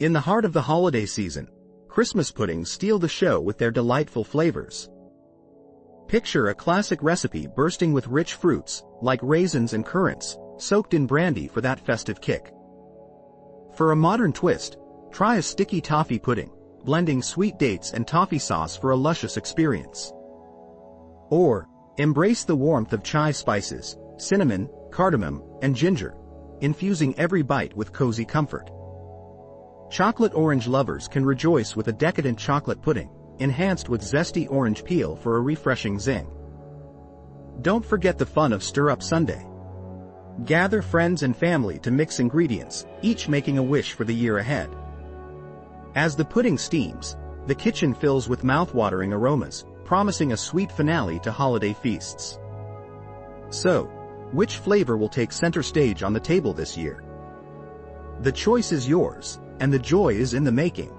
In the heart of the holiday season, Christmas puddings steal the show with their delightful flavors. Picture a classic recipe bursting with rich fruits, like raisins and currants, soaked in brandy for that festive kick. For a modern twist, try a sticky toffee pudding, blending sweet dates and toffee sauce for a luscious experience. Or, embrace the warmth of chai spices, cinnamon, cardamom, and ginger, infusing every bite with cozy comfort. Chocolate orange lovers can rejoice with a decadent chocolate pudding, enhanced with zesty orange peel for a refreshing zing. Don't forget the fun of Stir-Up Sunday. Gather friends and family to mix ingredients, each making a wish for the year ahead. As the pudding steams, the kitchen fills with mouth-watering aromas, promising a sweet finale to holiday feasts. So, which flavor will take center stage on the table this year? The choice is yours, and the joy is in the making.